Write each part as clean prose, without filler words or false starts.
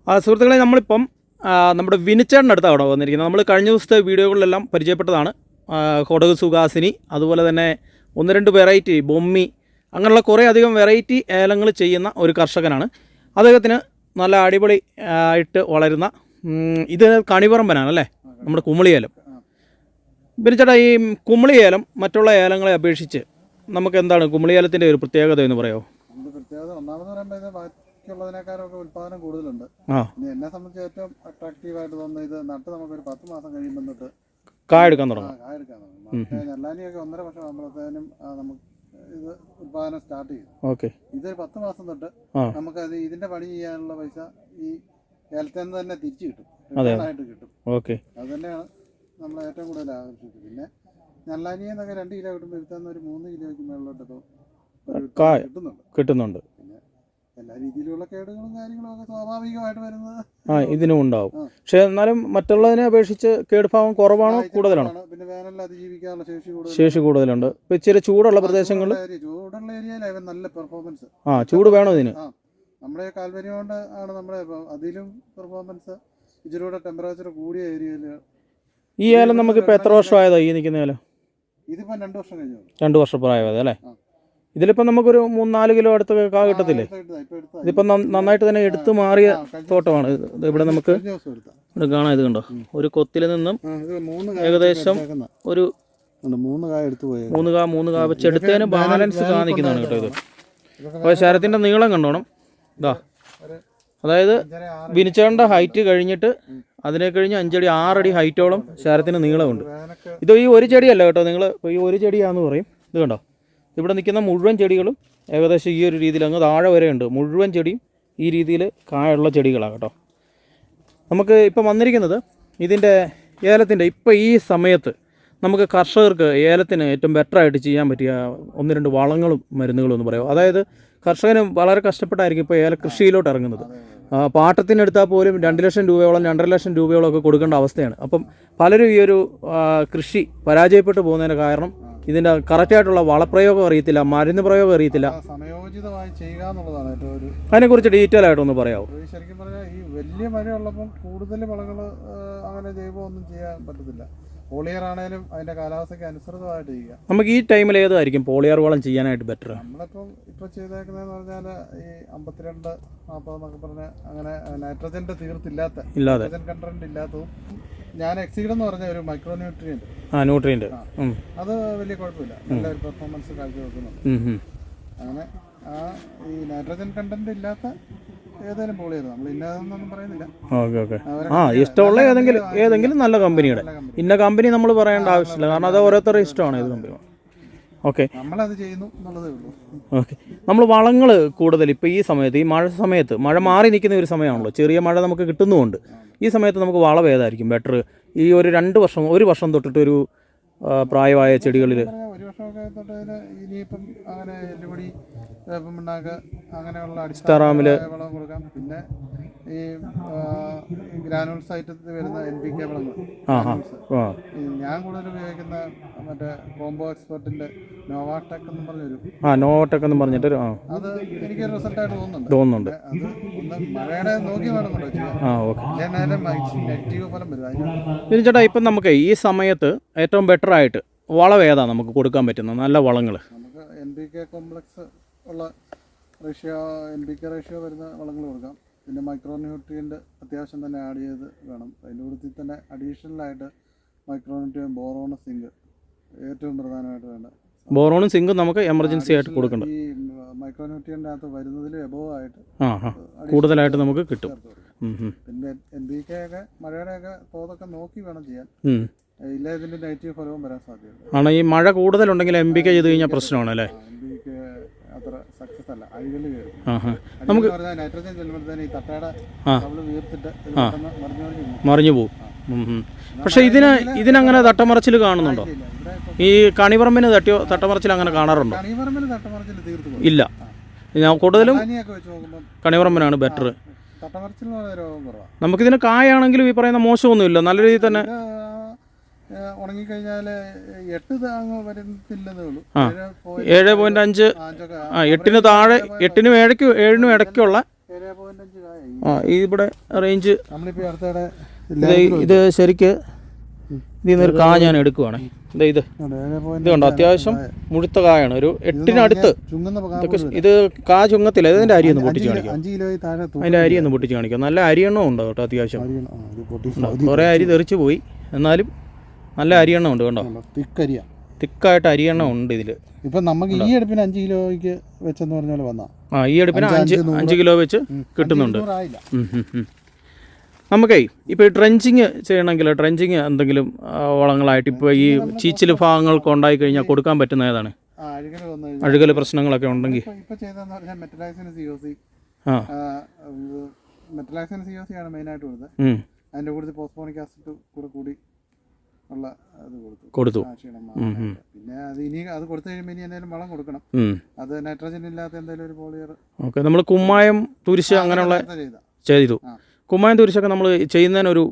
സുഹൃത്തുക്കളെ, നമ്മളിപ്പം നമ്മുടെ വിനിച്ചേട്ടൻ്റെ അടുത്താണ് അവിടെ വന്നിരിക്കുന്നത്. നമ്മൾ കഴിഞ്ഞ ദിവസത്തെ വീഡിയോകളിലെല്ലാം പരിചയപ്പെട്ടതാണ്. കൊടക് സുഹാസിനി, അതുപോലെ തന്നെ 1-2 വെറൈറ്റി ബൊമ്മി, അങ്ങനെയുള്ള കുറേ അധികം വെറൈറ്റി ഏലങ്ങൾ ചെയ്യുന്ന ഒരു കർഷകനാണ്. അദ്ദേഹത്തിന് നല്ല അടിപൊളി ആയിട്ട് വളരുന്ന ഇത് കണിപറമ്പനാണല്ലേ, നമ്മുടെ കുമളി ഏലം. വിനിച്ചേട്ടാ, ഈ കുമളി ഏലം മറ്റുള്ള ഏലങ്ങളെ അപേക്ഷിച്ച് നമുക്ക് എന്താണ് കുമളി ഏലത്തിൻ്റെ ഒരു പ്രത്യേകത എന്ന് പറയുമോ? പ്രത്യേകത ഒന്നാമത് പറയുമ്പോൾ ബാക്കിയുള്ളതിനേക്കാളൊക്കെ ഉൽപ്പാദനം കൂടുതലുണ്ട്. എന്നെ സംബന്ധിച്ച് ഏറ്റവും അട്രാക്റ്റീവായിട്ട് തോന്നുന്നത് ഇത് നട്ട് നമുക്കൊരു 10 മാസം കഴിയുമ്പോൾ തൊട്ട് കായ എടുക്കാൻ തുടങ്ങും. നെല്ലാനിയൊക്കെ 1.5 വർഷം ആകുമ്പോഴത്തേനും നമുക്ക് ഇത് ഉൽപ്പാദനം സ്റ്റാർട്ട് ചെയ്യും. ഓക്കെ, ഇതൊരു 10 മാസം തൊട്ട് നമുക്കത് ഇതിന്റെ പണി ചെയ്യാനുള്ള പൈസ ഈ ഏലത്തിൽ നിന്ന് തന്നെ തിരിച്ചു കിട്ടും, റിട്ടേണായിട്ട് കിട്ടും. ഓക്കെ, അത് തന്നെയാണ് നമ്മളെ ഏറ്റവും കൂടുതൽ ആകർഷിച്ചത്. പിന്നെ നെല്ലാനിയെന്നൊക്കെ 2 കിലോ കിട്ടുമ്പോൾ ഇരുത്താന്ന് ഒരു 3 കിലോയ്ക്ക് മേളിലോട്ട് കിട്ടുന്നുണ്ട്. പിന്നെ എല്ലാ രീതിയിലുള്ള കേടുകളും കാര്യങ്ങളും ഒക്കെ സ്വാഭാവികമായിട്ട് വരുന്നത് ഇതിനും ഉണ്ടാവും. പക്ഷെ എന്നാലും മറ്റുള്ളതിനെ അപേക്ഷിച്ച് കേടുഭാഗം കുറവാണോ കൂടുതലാണോ? പിന്നെ വേനലിൽ അതിജീവിക്കാനുള്ള ശേഷി കൂടുതലുണ്ട്. ഇപ്പൊ ഇച്ചിരി ചൂടുള്ള പ്രദേശങ്ങളിൽ, ചൂടുള്ള ഏരിയയിൽ നല്ല പെർഫോമൻസ്. ചൂട് വേണോ ഇതിന്? നമ്മുടെ കാൽവര്യം കൊണ്ട് ആണ് നമ്മുടെ അതിലും പെർഫോമൻസ്. ഇച്ചിരൂടെ ടെമ്പറേച്ചർ കൂടിയ ഏരിയയിൽ ഈ ഏലം നമുക്കിപ്പോൾ എത്ര വർഷമായതാ ഈ നിൽക്കുന്ന ഏലം? ഇതിപ്പോൾ 2 വർഷം കഴിഞ്ഞു. 2 വർഷം പ്രായമായത് അല്ലേ? ഇതിലിപ്പോൾ നമുക്കൊരു 3-4 കിലോ അടുത്തൊക്കെ കാ കിട്ടത്തില്ലേ? ഇതിപ്പോൾ നന്നായിട്ട് തന്നെ എടുത്തു മാറിയ തോട്ടമാണ്. ഇവിടെ നമുക്ക് കാണാം. ഇത് കണ്ടോ, ഒരു കൊത്തിൽ നിന്നും ഏകദേശം ഒരു 3 കായ എടുത്തു പോയി. 3 കാ വെച്ച് എടുത്തതിന് ബാലൻസ് കാണിക്കുന്നതാണ് കേട്ടോ ഇത്. അപ്പോൾ ശരത്തിൻ്റെ നീളം കണ്ടോണം. ഇതാ, അതായത് വിനിച്ചേട്ടൻ്റെ ഹൈറ്റ് കഴിഞ്ഞിട്ട് അതിനെ കഴിഞ്ഞ് 5 അടി 6 അടി ഹൈറ്റോളം ശരത്തിന് നീളമുണ്ട്. ഇത് ഈ ഒരു ചെടിയല്ല കേട്ടോ, നിങ്ങൾ ഈ ഒരു ചെടിയാണെന്ന് പറയും. ഇത് കണ്ടോ, ഇവിടെ നിൽക്കുന്ന മുഴുവൻ ചെടികളും ഏകദേശം ഈ ഒരു രീതിയിൽ അങ്ങ് താഴെ വരെ ഉണ്ട്. മുഴുവൻ ചെടിയും ഈ രീതിയിൽ കായുള്ള ചെടികളാണ് കേട്ടോ. നമുക്ക് ഇപ്പം വന്നിരിക്കുന്നത് ഇതിൻ്റെ ഏലത്തിൻ്റെ ഇപ്പോൾ ഈ സമയത്ത് നമുക്ക് കർഷകർക്ക് ഏലത്തിന് ഏറ്റവും ബെറ്ററായിട്ട് ചെയ്യാൻ പറ്റിയ 1-2 വളങ്ങളും മരുന്നുകളും എന്ന് പറയുമോ? അതായത് കർഷകന് വളരെ കഷ്ടപ്പെട്ടായിരിക്കും ഇപ്പോൾ ഏല കൃഷിയിലോട്ട് ഇറങ്ങുന്നത്. പാട്ടത്തിനെടുത്താൽ പോലും 2 ലക്ഷം രൂപയോളം 2.5 ലക്ഷം രൂപയോളം ഒക്കെ കൊടുക്കേണ്ട അവസ്ഥയാണ്. അപ്പം പലരും ഈ ഒരു കൃഷി പരാജയപ്പെട്ടു പോകുന്നതിന് കാരണം ഇതിൻ്റെ കറക്റ്റായിട്ടുള്ള വളപ്രയോഗം അറിയത്തില്ല, മരുന്ന് പ്രയോഗം അറിയത്തില്ല. സമയോചിതമായി ചെയ്യുക എന്നുള്ളതാണ് ഏറ്റവും. അതിനെക്കുറിച്ച് ഡീറ്റെയിൽ ആയിട്ടൊന്ന് പറയാമോ? ശരിക്കും പറഞ്ഞാൽ ഈ വലിയ മഴയുള്ളപ്പം കൂടുതൽ വളങ്ങൾ അങ്ങനെ ജൈവമൊന്നും ചെയ്യാൻ പറ്റത്തില്ല. പോളിയർ ആണെങ്കിലും അതിന്റെ കാലാവസ്ഥയ്ക്ക് അനുസൃതമായിട്ട് ചെയ്യുക. നമുക്ക് ഈ ടൈമിൽ ഏതായിരിക്കും പോളിയർ വളം ചെയ്യാനായിട്ട് ബെറ്റർ? നമ്മളിപ്പോൾ ചെയ്തേക്കുന്നതെന്ന് പറഞ്ഞാൽ ഈ 52-40 എന്നൊക്കെ പറഞ്ഞാൽ അങ്ങനെ നൈട്രജന്റെ തീർത്തില്ലാത്ത, നൈട്രജൻ കണ്ടന്റ് ഇല്ലാത്തതും. ഞാൻ എക്സീഡ് എന്ന് പറഞ്ഞ ഒരു മൈക്രോ ന്യൂട്രിയന്റ് അത് വലിയ കുഴപ്പമില്ല, നല്ലൊരു പെർഫോമൻസ് കാഴ്ചവെക്കുന്നുണ്ട്. അങ്ങനെ ഈ നൈട്രജൻ കണ്ടന്റ് ഇല്ലാത്ത ഏതെങ്കിലും പോളിയർ നമ്മൾ ഇന്നതൊന്നും പറയുന്നില്ല. ഇഷ്ടമുള്ള ഏതെങ്കിലും നല്ല കമ്പനിയുടെ, ഇന്ന കമ്പനി നമ്മൾ പറയേണ്ട ആവശ്യമില്ല, കാരണം അത് ഓരോരുത്തരുടെ ഇഷ്ടമാണ് ഏത് കമ്പനി. ഓക്കെ, നമ്മളത് ചെയ്യുന്നു എന്നുള്ളതേ ഉള്ളൂ. ഓക്കെ, നമ്മൾ വളങ്ങൾ കൂടുതൽ ഇപ്പോൾ ഈ സമയത്ത്, ഈ മഴ സമയത്ത്, മഴ മാറി നിൽക്കുന്ന ഒരു സമയമാണല്ലോ, ചെറിയ മഴ നമുക്ക് കിട്ടുന്നുമുണ്ട്. ഈ സമയത്ത് നമുക്ക് വളം ഏതായിരിക്കും ബെറ്റർ? ഈ ഒരു 1 വർഷം തൊട്ടിട്ട് ഒരു പ്രായമായ ചെടികളിൽ 1 വർഷമൊക്കെ തൊട്ട് ഇനിയിപ്പം അങ്ങനെ എല്ലുപൊടി, വേപ്പുമണ്ണാക്ക് അങ്ങനെയുള്ള അടിസ്ഥാന വളം കൊടുക്കാം. പിന്നെ ഈ ഗ്രാനുൾസ് ഐറ്റത്തിൽ വരുന്ന NPK വളങ്ങൾ, ഞാൻ കൂടുതൽ ഉപയോഗിക്കുന്ന മറ്റേ കോംബോ എക്സ്പെർട്ടിന്റെ നോവാടെക് എന്ന് പറഞ്ഞൊരു നോവാടെക് എന്ന് പറഞ്ഞിട്ട് അത് എനിക്കൊരു റിസൾട്ടായിട്ട് തോന്നുന്നുണ്ട്. അത് ഒന്ന് മഴയുടെ നോക്കി വേണമെന്നുണ്ടോ ചെയ്യാൻ, നെഗറ്റീവ് ഫലം വരും. ചേട്ടാ, ഇപ്പം നമുക്ക് ഈ സമയത്ത് ഏറ്റവും ബെറ്റർ ആയിട്ട് വളം ഏതാ നമുക്ക് കൊടുക്കാൻ പറ്റുന്നത് നല്ല വളങ്ങൾ? നമുക്ക് NPK കോംപ്ലക്സ് ഉള്ള NPK റേഷ്യോ വരുന്ന വളങ്ങൾ കൊടുക്കാം. പിന്നെ മൈക്രോ ന്യൂട്രിയൻ്റ് അത്യാവശ്യം തന്നെ ആഡ് ചെയ്ത് വേണം. അതിൻ്റെ കൂട്ടത്തിൽ തന്നെ അഡീഷണലായിട്ട് മൈക്രോ ന്യൂട്രിയൻ, ബോറോൺ, സിങ്ക് ഏറ്റവും പ്രധാനമായിട്ട് വേണ്ട. ബോറോണും സിങ്കും നമുക്ക് എമർജൻസി ആയിട്ട് കൊടുക്കണം. ഈ മൈക്രോ ന്യൂട്രിയൻ്റെ അകത്ത് വരുന്നതിൽ എബോവ് ആയിട്ട് കൂടുതലായിട്ട് നമുക്ക് കിട്ടും. പിന്നെ NPK ഒക്കെ മഴയുടെയൊക്കെ തോതൊക്കെ നോക്കി വേണം ചെയ്യാൻ, ഇല്ല ഇതിൻ്റെ നെഗറ്റീവ് ഫലവും വരാൻ സാധ്യതയുണ്ട്. ആണ് ഈ മഴ കൂടുതലുണ്ടെങ്കിൽ NPK ചെയ്ത് കഴിഞ്ഞാൽ പ്രശ്നമാണ് അല്ലേ? NPK അത്ര സക്സസ് അല്ല, അഴികൾ കയറും. നമുക്ക് നൈട്രജൻ ചെല്ലുമ്പോഴത്തേന് ഈ തട്ടയുടെ വീർത്തിട്ട് മറിഞ്ഞു പോകും. പക്ഷെ ഇതിനങ്ങനെ തട്ടമറച്ചിൽ കാണുന്നുണ്ടോ? ഈ കണിപറമ്പിന് തട്ടമറച്ചിൽ അങ്ങനെ കാണാറുണ്ടോ? കണിപറമ്പിന് തട്ടമറച്ചിൽ തീർത്തും ഇല്ല. ഞാൻ കൂടുതലും കണിപറമ്പിനാണ് ബെറ്റർ. നമുക്കിതിന് കായാണെങ്കിലും ഈ പറയുന്ന മോശമൊന്നുമില്ല, നല്ല രീതിയിൽ തന്നെ ഉണങ്ങിക്കഴിഞ്ഞാൽ 8 താങ്ങ് വരുന്നില്ലെന്നേ ഉള്ളൂ. 7.5 8-ന് താഴെ, 8-നും 7-നും ഇടയ്ക്കുള്ള 7.5 കായ ഇവിടെ റേഞ്ച് നമ്മളിപ്പോൾ അടുത്തിടെ ഇത് ശരിക്ക് ഇതിൽ നിന്നൊരു കായ ഞാൻ എടുക്കുവാണേ. ഇത് കണ്ടോ, അത്യാവശ്യം മുഴുത്ത കായാണ്, ഒരു 8-നടുത്ത്. ഇത് കാ ചുങ്ങത്തില്ല. ഇതിൻ്റെ അരി ഒന്ന് പൊട്ടിച്ച് കാണിക്കാം, അതിൻ്റെ അരി ഒന്ന് പൊട്ടിച്ച് കാണിക്കാം. നല്ല അരിയെണ്ണം ഉണ്ട് കേട്ടോ, അത്യാവശ്യം കുറേ അരി തെറിച്ച് പോയി, എന്നാലും നല്ല അരിയെണ്ണം ഉണ്ട് കണ്ടോ, തിക്കായിട്ട് അരിയെണ്ണം ഉണ്ട് ഇതിൽ. ഇപ്പം നമുക്ക് ഈ അടുപ്പിന് 5 കിലോയ്ക്ക് വെച്ചെന്ന് പറഞ്ഞ പോലെ വന്നാ ഈ അടുപ്പിന് 5 കിലോ വെച്ച് കിട്ടുന്നുണ്ട്. നമുക്കേ ഇപ്പോൾ ഈ ട്രെഞ്ചിങ് ചെയ്യണമെങ്കിൽ ട്രെഞ്ചിങ് എന്തെങ്കിലും വളങ്ങളായിട്ട് ഇപ്പോൾ ഈ ചീച്ചിൽ ഭാഗങ്ങൾക്ക് ഉണ്ടായി കഴിഞ്ഞാൽ കൊടുക്കാൻ പറ്റുന്ന ഏതാണ്? അഴുകൽ പ്രശ്നങ്ങളൊക്കെ ഉണ്ടെങ്കിൽ ഇപ്പോൾ ചെയ്തതെന്ന് പറഞ്ഞാൽ മെറ്റലാക്സിന് COC ആണ് മെയിനായിട്ട് കൊടുത്തത്. അതിൻ്റെ കൂടുതൽ പോസ്പോണിക് ആസിഡ് കൂടി ഉള്ള അത് കൊടുത്തു. പിന്നെ അത് ഇനി അത് കൊടുത്തു കഴിയുമ്പോൾ ഇനി എന്തെങ്കിലും വളം കൊടുക്കണം. അത് നൈട്രജൻ ഇല്ലാത്ത എന്തെങ്കിലും ഒരു പോളിയർ. ഓക്കെ, നമ്മൾ കുമ്മായം തുരിശ് അങ്ങനെയുള്ള ചെയ്തു. കുമ്മായം തുരിശൊക്കെ നമ്മൾ ചെയ്യുന്നതിനൊരു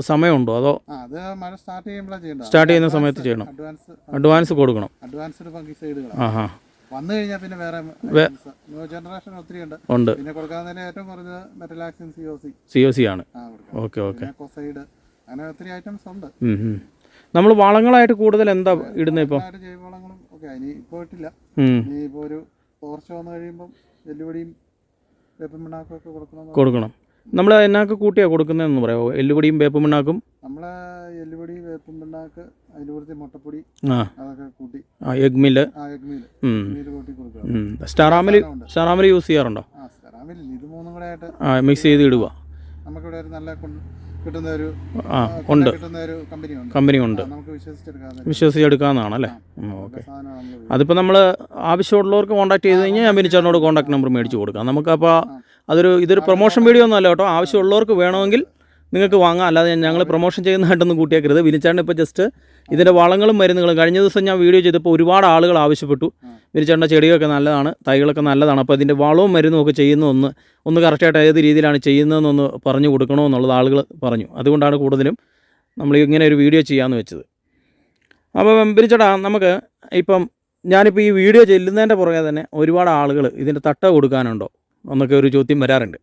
സമയമുണ്ടോ, അതോ അത് മഴ സ്റ്റാർട്ട് ചെയ്യുന്ന സമയത്ത് ചെയ്യണം? അഡ്വാൻസ് കൊടുക്കണം. അഡ്വാൻസ്ഡ് ഫംഗിസൈഡുകൾ വന്നു കഴിഞ്ഞാൽ പിന്നെ വേറെ ന്യൂ ജനറേഷൻ ഒത്തിരി ഉണ്ട്. പിന്നെ കൊടുക്കാവുന്നതിന് ഏറ്റവും കുറഞ്ഞത് മെറ്റലാക്സിൻ COC ആണ്. ഓക്കെ, കൊസൈഡ്, അങ്ങനെ ഒത്തിരി ഐറ്റംസ് ഉണ്ട്. നമ്മൾ വളങ്ങളായിട്ട് കൂടുതൽ എന്താ ഇടുന്നത് ഇപ്പോൾ? ജൈവവളങ്ങളും ഒക്കെ ഇനി ഇപ്പോൾ ഇട്ടില്ല. ഇനിയിപ്പോൾ ഒരു തോർച്ച വന്നു കഴിയുമ്പം എല്ലുപൊടിയും വേപ്പും പിണ്ണാക്കും ഒക്കെ കൊടുക്കണം. നമ്മൾ എന്നാക്ക് കൂട്ടിയാണ് കൊടുക്കുന്നതെന്ന് പറയാമോ? എല്ലുപൊടിയും വേപ്പും പിണ്ണാക്കും? നമ്മൾ എല്ലുപൊടി, വേപ്പും പിണ്ണാക്ക്, അതിൻ്റെ കൂടുതൽ മുട്ടപ്പൊടി അതൊക്കെ കൂട്ടി, എഗ് മില്ല് കൂട്ടി കൊടുക്കുക. സ്റ്റാറാമിൽ യൂസ് ചെയ്യാറുണ്ടോ? സ്റ്റാറാമിൽ ഇത് മൂന്നും കൂടെ ആയിട്ട് മിക്സ് ചെയ്ത് ഇടുക. നമുക്കിവിടെ ഒരു നല്ല കിട്ടുന്ന ഒരു കമ്പനി ഉണ്ട്, നമുക്ക് വിശ്വസിച്ചെടുക്കാവുന്നതാണല്ലേ? ഓക്കെ. അതിപ്പോൾ നമ്മൾ ആവശ്യമുള്ളവർക്ക് കോൺടാക്ട് ചെയ്ത് കഴിഞ്ഞാൽ ഞാൻ ബിനിച്ചേട്ടനോട് കോൺടാക്ട് നമ്പർ മേടിച്ച് കൊടുക്കാം. നമുക്കപ്പോൾ ഇതൊരു പ്രൊമോഷൻ വീഡിയോ ഒന്നും അല്ല കേട്ടോ. ആവശ്യമുള്ളവർക്ക് വേണമെങ്കിൽ നിങ്ങൾക്ക് വാങ്ങാം, അല്ലാതെ ഞങ്ങൾ പ്രൊമോഷൻ ചെയ്യുന്നതായിട്ടൊന്നും കൂട്ടിയാക്കരുത്. ബിനിച്ചേട്ടൻ ഇപ്പോൾ ജസ്റ്റ് ഇതിൻ്റെ വളങ്ങളും മരുന്നുകളും കഴിഞ്ഞ ദിവസം ഞാൻ വീഡിയോ ചെയ്തപ്പോൾ ഒരുപാട് ആളുകൾ ആവശ്യപ്പെട്ടു, ബിനിച്ചേട്ടൻ്റെ ചെടികളൊക്കെ നല്ലതാണ്, തൈകളൊക്കെ നല്ലതാണ്, അപ്പോൾ ഇതിൻ്റെ വളവും മരുന്നും ഒക്കെ ചെയ്യുന്ന ഒന്ന് കറക്റ്റായിട്ട് ഏത് രീതിയിലാണ് ചെയ്യുന്നതെന്നൊന്ന് പറഞ്ഞു കൊടുക്കണമെന്നുള്ളത് ആളുകൾ പറഞ്ഞു. അതുകൊണ്ടാണ് കൂടുതലും നമ്മൾ ഇങ്ങനെ ഒരു വീഡിയോ ചെയ്യാമെന്ന് വെച്ചത്. അപ്പോൾ ബിനിച്ചേട്ടാ, നമുക്ക് ഇപ്പം ഞാനിപ്പോൾ ഈ വീഡിയോ ചെല്ലുന്നതിൻ്റെ പുറകെ തന്നെ ഒരുപാട് ആളുകൾ ഇതിൻ്റെ തട്ട കൊടുക്കാനുണ്ടോ എന്നൊക്കെ ഒരു ചോദ്യം വരാറുണ്ട്.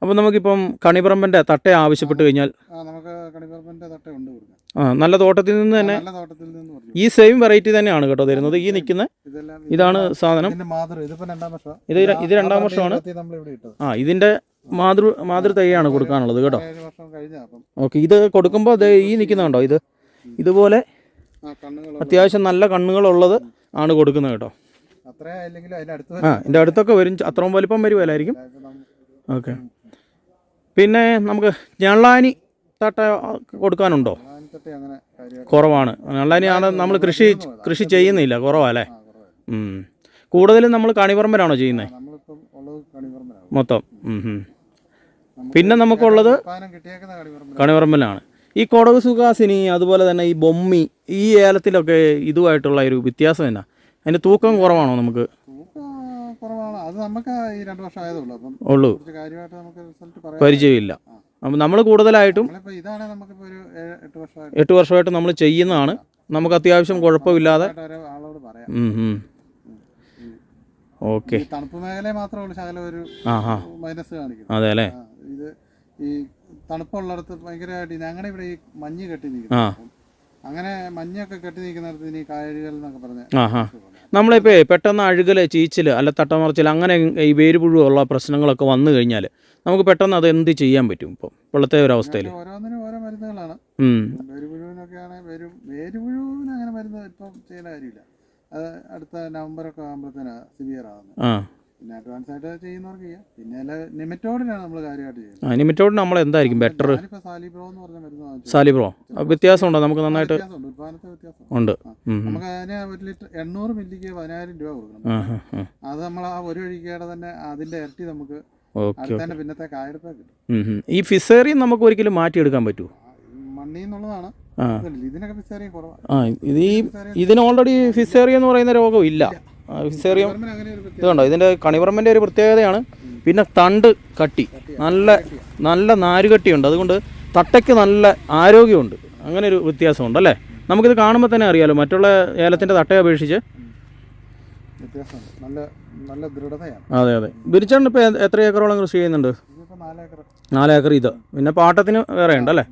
അപ്പോൾ നമുക്കിപ്പം കണിപ്പറമ്പിൻ്റെ തട്ട ആവശ്യപ്പെട്ട് കഴിഞ്ഞാൽ നമുക്ക് കണിപ്പറമ്പിൻ്റെ തട്ട ഉണ്ട് കൊടുക്കാം. നല്ല തോട്ടത്തിൽ നിന്ന് തന്നെ ഈ സെയിം വെറൈറ്റി തന്നെയാണ് കേട്ടോ തരുന്നത്. ഈ നിൽക്കുന്ന ഇതാണ് സാധനം. ഇത് 2ാം വർഷമാണ്. ഇതിൻ്റെ മാതൃ തൈയാണ് കൊടുക്കാനുള്ളത് കേട്ടോ. ഓക്കെ, ഇത് കൊടുക്കുമ്പോൾ ഈ നിൽക്കുന്നുണ്ടോ, ഇതുപോലെ അത്യാവശ്യം നല്ല കണ്ണുകളുള്ളത് ആണ് കൊടുക്കുന്നത് കേട്ടോ. ഇതിൻ്റെ അടുത്തൊക്കെ വരും, അത്രയും വലിപ്പം വരുമല്ലായിരിക്കും. ഓക്കെ, പിന്നെ നമുക്ക് ഞള്ളാനി തട്ട കൊടുക്കാനുണ്ടോ? കുറവാണ്. ഞള്ളാനിയാണ് നമ്മൾ കൃഷി ചെയ്യുന്നില്ല, കുറവല്ലേ? കൂടുതലും നമ്മൾ കണിപ്പറമ്പിലാണോ ചെയ്യുന്നത് മൊത്തം? പിന്നെ നമുക്കുള്ളത് കണിപ്പറമ്പിലാണ്. ഈ കൊടക് സുഹാസിനി, അതുപോലെ തന്നെ ഈ ബൊമ്മി, ഈ ഏലത്തിലൊക്കെ ഇതുമായിട്ടുള്ള ഒരു വ്യത്യാസം എന്നാ? അതിൻ്റെ തൂക്കം കുറവാണോ? നമുക്ക് കുറവാണ്. അത് നമുക്ക് ഈ 2 വർഷം ആയതുള്ളൂ. ഉള്ളൂ, പരിചയമില്ല. അപ്പം നമ്മൾ കൂടുതലായിട്ടും 8 വർഷമായിട്ട് നമ്മൾ ചെയ്യുന്നതാണ്. നമുക്ക് അത്യാവശ്യം കുഴപ്പമില്ലാതെ. ഓക്കെ, തണുപ്പ് മേഖല മാത്രമേ ഉള്ളൂ ശകലം ഒരു മൈനസ് കാണിക്കും. അതെ അല്ലേ? ഇത് ഈ തണുപ്പുള്ളിടത്ത് ഭയങ്കരമായിട്ട് ഞങ്ങളുടെ ഇവിടെ ഈ മഞ്ഞ് കെട്ടി നിൽക്കും. അങ്ങനെ മഞ്ഞൊക്കെ കെട്ടി നിൽക്കുന്നിടത്ത് ഇനി കായലുകൾ എന്നൊക്കെ പറഞ്ഞ നമ്മളിപ്പോൾ പെട്ടെന്ന് അഴുകൽ, ചീച്ചിൽ, അല്ല തട്ടമറച്ചിൽ, അങ്ങനെ ഈ വേരുപുഴു ഉള്ള പ്രശ്നങ്ങളൊക്കെ വന്നു കഴിഞ്ഞാൽ നമുക്ക് പെട്ടെന്ന് അത് എന്ത് ചെയ്യാൻ പറ്റും ഇപ്പോൾ ഇപ്പോഴത്തെ ഒരു അവസ്ഥയിൽ? ഓരോന്നിനും ഓരോ മരുന്നുകളാണ്. വേരുപുഴുവിനൊക്കെയാണ് വേരുപുഴുവിന് അങ്ങനെ മരുന്ന് ഇപ്പം ചെയ്യേണ്ട കാര്യമില്ല. അത് അടുത്ത നവംബറൊക്കെ ആകുമ്പോഴത്തേന് സിവിയർ ആകുന്നത്. പിന്നെ അഡ്വാൻസ് ആയിട്ട് ചെയ്യുന്നവർക്ക് ചെയ്യാം. പിന്നെ നിമറ്റോഡിനാണ് നമ്മൾ കാര്യമായിട്ട് ചെയ്യുന്നത്. നിമറ്റോഡിന് നമ്മൾ എന്തായിരിക്കും ബെറ്റർ? സാലിബ്രോ എന്ന് പറഞ്ഞ മരുന്ന്. സാലിബ്രോ വ്യത്യാസമുണ്ടോ? നമുക്ക് നന്നായിട്ട് ഉത്പാദനത്തെ വ്യത്യാസം ഉണ്ട്. നമുക്ക് അതിന് 1 ലിറ്റർ 800 മില്ലിക്ക് 10,000 രൂപ കൊടുക്കണം. അത് നമ്മൾ ആ ഒരു ഒഴിക്കയുടെ തന്നെ അതിന്റെ ഇരട്ടി നമുക്ക് അടുത്തന്നെ പിന്നത്തെ കായെടുത്താൽ കിട്ടും. ഈ ഫിസേറിയം നമുക്ക് ഒരിക്കലും മാറ്റിയെടുക്കാൻ പറ്റുമോ? മണ്ണി എന്നുള്ളതാണ്. ഇതിനൊക്കെ ഫിസേറിയം കുറവാണ്. ഇതിന് ഓൾറെഡി ഫിസേറിയം എന്ന് പറയുന്ന രോഗം ഇല്ല. ഫിസേറിയം ഇതുണ്ടോ? ഇതിൻ്റെ കണിപ്പറമ്പിൻ്റെ ഒരു പ്രത്യേകതയാണ്. പിന്നെ തണ്ട് കട്ടി, നല്ല നാരുകട്ടിയുണ്ട്. അതുകൊണ്ട് തട്ടയ്ക്ക് നല്ല ആരോഗ്യമുണ്ട്. അങ്ങനെ ഒരു വ്യത്യാസമുണ്ട് അല്ലേ? നമുക്കിത് കാണുമ്പോൾ തന്നെ അറിയാലോ, മറ്റുള്ള ഏലത്തിൻ്റെ തട്ടയെ അപേക്ഷിച്ച് വ്യത്യാസമുണ്ട്. നല്ല ദൃഢതയാണ്. അതെ. ബിനിച്ചേട്ടൻ ഇപ്പോൾ എത്ര ഏക്കറോളം കൃഷി ചെയ്യുന്നുണ്ട്? 4 ഏക്കർ. 4 ഏക്കർ ഇത്. പിന്നെ പാട്ടത്തിന് വേറെ ഉണ്ടല്ലേ?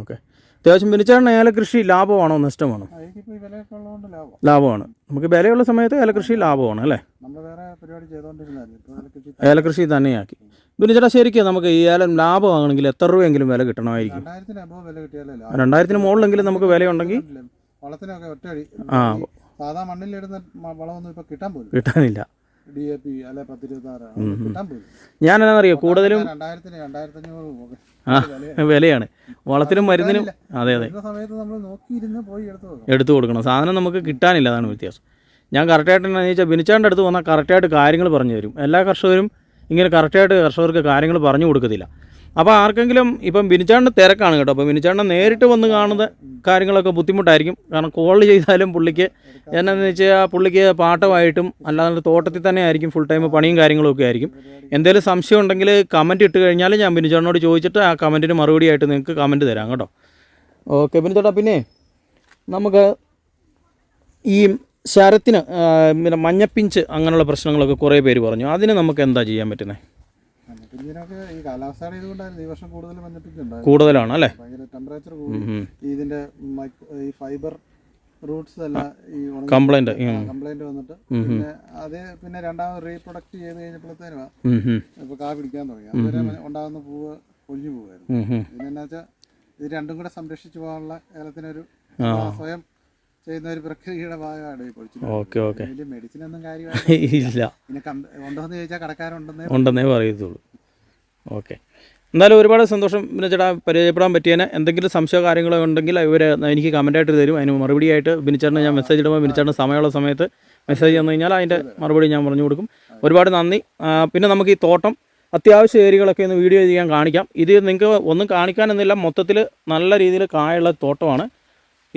ഓക്കെ. അത്യാവശ്യം ബിനിച്ചേട്ടന് ഏലകൃഷി ലാഭമാണോ നഷ്ടമാണോ? എനിക്കിപ്പോൾ ഈ വിലയൊക്കെ ഉള്ളതുകൊണ്ട് ലാഭമാണ്. നമുക്ക് വിലയുള്ള സമയത്ത് ഏലകൃഷി ലാഭമാണ് അല്ലേ? നമ്മൾ വേറെ പരിപാടി ചെയ്തുകൊണ്ടിരുന്നതല്ലേ, ഇപ്പോൾ ഏലകൃഷി തന്നെയാക്കി. ബിനിച്ചേട്ടാ ശരിക്കും നമുക്ക് ഈ ഏലം ലാഭമാണെങ്കിൽ എത്ര രൂപയെങ്കിലും വില കിട്ടണമായിരിക്കും? 2000 above വില കിട്ടിയാലേ 2000 മുകളിലെങ്കിലും നമുക്ക് വിലയുണ്ടെങ്കിൽ. വളത്തിനൊക്കെ ഒറ്റയടി സാധാ മണ്ണിലിടുന്ന വളമൊന്നും ഇപ്പോൾ കിട്ടാനില്ല. DAP അല്ലെ 10-26 കിട്ടാൻ പോലും. ഞാൻ എന്നാന്നറിയോ കൂടുതലും 2000-2500 വിലയാണ് വളത്തിനും മരുന്നിനും. അതെ സമയത്ത് നമ്മൾ നോക്കിയിരുന്ന് പോയി എടുത്തു കൊടുക്കണം. സാധനം നമുക്ക് കിട്ടാനില്ല, അതാണ് വ്യത്യാസം. ഞാൻ കറക്റ്റായിട്ട് എന്താണെന്ന് വെച്ചാൽ ബിനിച്ചേട്ടൻ്റെ അടുത്ത് വന്നാൽ കറക്റ്റായിട്ട് കാര്യങ്ങൾ പറഞ്ഞു തരും. എല്ലാ കർഷകരും ഇങ്ങനെ കറക്റ്റായിട്ട് കർഷകർക്ക് കാര്യങ്ങൾ പറഞ്ഞു കൊടുക്കത്തില്ല. അപ്പോൾ ആർക്കെങ്കിലും ഇപ്പം ബിനിച്ചേട്ടൻ്റെ തിരക്കാണ് കേട്ടോ. അപ്പോൾ ബിനിച്ചേട്ടനെ നേരിട്ട് വന്ന് കാണുന്ന കാര്യങ്ങളൊക്കെ ബുദ്ധിമുട്ടായിരിക്കും. കാരണം കോൾ ചെയ്താലും പുള്ളിക്ക് എന്നാന്ന് വെച്ചാൽ പുള്ളിക്ക് പാട്ടമായിട്ടും അല്ലാതെ തോട്ടത്തിൽ തന്നെ ആയിരിക്കും ഫുൾ ടൈം പണിയും കാര്യങ്ങളൊക്കെ ആയിരിക്കും. എന്തെങ്കിലും സംശയം ഉണ്ടെങ്കിൽ കമൻറ്റ് ഇട്ട് കഴിഞ്ഞാൽ ഞാൻ ബിനിച്ചേട്ടനോട് ചോദിച്ചിട്ട് ആ കമൻറ്റിന് മറുപടിയായിട്ട് നിങ്ങൾക്ക് കമൻറ്റ് തരാം കേട്ടോ. ഓക്കെ ബിനിച്ചേട്ടാ, പിന്നെ നമുക്ക് ഈ ശരത്തിന് പിന്നെ മഞ്ഞപ്പിഞ്ച് അങ്ങനെയുള്ള പ്രശ്നങ്ങളൊക്കെ കുറേ പേര് പറഞ്ഞു. അതിന് നമുക്ക് എന്താ ചെയ്യാൻ പറ്റുന്നത്? ഈ കാലാവസ്ഥയുടെ ഇതുകൊണ്ടായിരുന്നു ഈ വർഷം കൂടുതൽ മഞ്ഞപ്പിച്ചുണ്ടായിരുന്നു. കൂടുതലാണ് അല്ലേ? ഭയങ്കര ടെമ്പറേച്ചർ കൂടി ഇതിന്റെ ഈ ഫൈബർ റൂട്ട്സ് എല്ലാം ഈ കംപ്ലൈന്റ് വന്നിട്ട് പിന്നെ രണ്ടാമത് റീപ്രൊഡക്റ്റ് ചെയ്ത് കഴിഞ്ഞപ്പോഴത്തേനും ഇപ്പൊ കാ പിടിക്കാൻ തുടങ്ങി. അതുവരെ ഉണ്ടാകുന്ന പൂവ് പൊഴിഞ്ഞു പോവായിരുന്നു. പിന്നെന്നാ വെച്ചാൽ ഇത് രണ്ടും കൂടെ സംരക്ഷിച്ചു പോകാനുള്ള ഏലത്തിനൊരു സ്വയം ചെയ്യുന്ന ഒരു പ്രക്രിയയുടെ ഭാഗമാണ് ഈ പൊഴിച്ചിട്ട്. മെഡിസിൻ ഒന്നും കാര്യമില്ല. പിന്നെ ഉണ്ടോന്ന് ചോദിച്ചാൽ കടക്കാരുണ്ടെന്നേ പറയത്തുള്ളൂ. ഓക്കെ, എന്തായാലും ഒരുപാട് സന്തോഷം ബിനിച്ചേട്ടാ, പരിചയപ്പെടാൻ പറ്റിയതിന്. എന്തെങ്കിലും സംശയ കാര്യങ്ങളോ ഉണ്ടെങ്കിൽ ഇവർ എനിക്ക് കമൻറ്റായിട്ട് തരും. അതിന് മറുപടിയായിട്ട് ബിനിച്ചേട്ടന് ഞാൻ മെസ്സേജ് ഇടുമ്പോൾ ബിനിച്ചേട്ടന് സമയമുള്ള സമയത്ത് മെസ്സേജ് തന്നു കഴിഞ്ഞാൽ അതിൻ്റെ മറുപടി ഞാൻ പറഞ്ഞു കൊടുക്കും. ഒരുപാട് നന്ദി. പിന്നെ നമുക്ക് ഈ തോട്ടം അത്യാവശ്യ ഏരിയകളൊക്കെ ഒന്ന് വീഡിയോ ചെയ്യാൻ കാണിക്കാം. ഇത് നിങ്ങൾക്ക് ഒന്നും കാണിക്കാനൊന്നുമില്ല, മൊത്തത്തിൽ നല്ല രീതിയിൽ കായുള്ള തോട്ടമാണ്.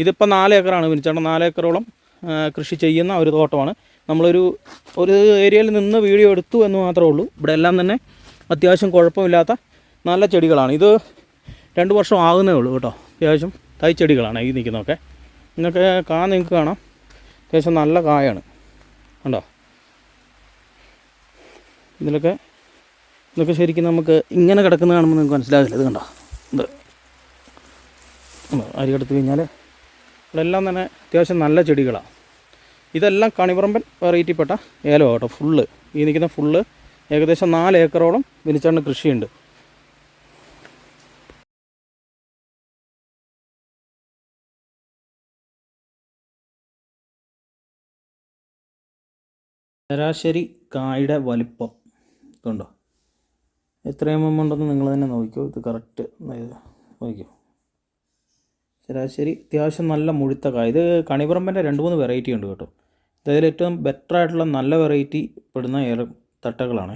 ഇതിപ്പോൾ 4 ഏക്കറാണ് ബിനിച്ചേട്ടൻ 4 ഏക്കറോളം കൃഷി ചെയ്യുന്ന ഒരു തോട്ടമാണ്. നമ്മളൊരു ഏരിയയിൽ നിന്ന് വീഡിയോ എടുത്തു എന്ന് മാത്രമേ ഉള്ളൂ. ഇവിടെ എല്ലാം തന്നെ അത്യാവശ്യം കുഴപ്പമില്ലാത്ത നല്ല ചെടികളാണ്. ഇത് 2 വർഷം ആകുന്നേ ഉള്ളൂ കേട്ടോ. അത്യാവശ്യം തൈ ചെടികളാണ് ഈ നിൽക്കുന്നതൊക്കെ. നിങ്ങൾക്ക് നിങ്ങൾക്ക് കാണാം, അത്യാവശ്യം നല്ല കായാണ് കണ്ടോ. ഇതൊക്കെ ശരിക്കും നമുക്ക് ഇങ്ങനെ കിടക്കുന്ന കാണുമ്പോൾ നിങ്ങൾക്ക് മനസ്സിലാകില്ല. ഇത് കണ്ടോ, ഇത് അരികെടുത്ത് കഴിഞ്ഞാൽ ഇവിടെ എല്ലാം തന്നെ അത്യാവശ്യം നല്ല ചെടികളാണ്. ഇതെല്ലാം കണിപറമ്പൻ വെറൈറ്റിപ്പെട്ട ഏലം കേട്ടോ. ഫുള്ള് ഈ നിൽക്കുന്ന ഫുള്ള് ഏകദേശം 4 ഏക്കറോളം ബിനിച്ചേട്ടന് കൃഷിയുണ്ട്. ശരാശരി കായുടെ വലിപ്പം ഇതുണ്ടോ, എത്രയും ഉണ്ടെന്ന് നിങ്ങൾ തന്നെ നോക്കിക്കോ. ഇത് കറക്റ്റ് നോക്കിക്കോ. ശരാശരി അത്യാവശ്യം നല്ല മുഴുത്ത കായ. ഇത് കണിപറമ്പൻ്റെ 2-3 വെറൈറ്റി ഉണ്ട് കേട്ടോ. ഇതിൽ ഏറ്റവും ബെറ്റർ ആയിട്ടുള്ള നല്ല വെറൈറ്റി പെടുന്ന തട്ടകളാണ്.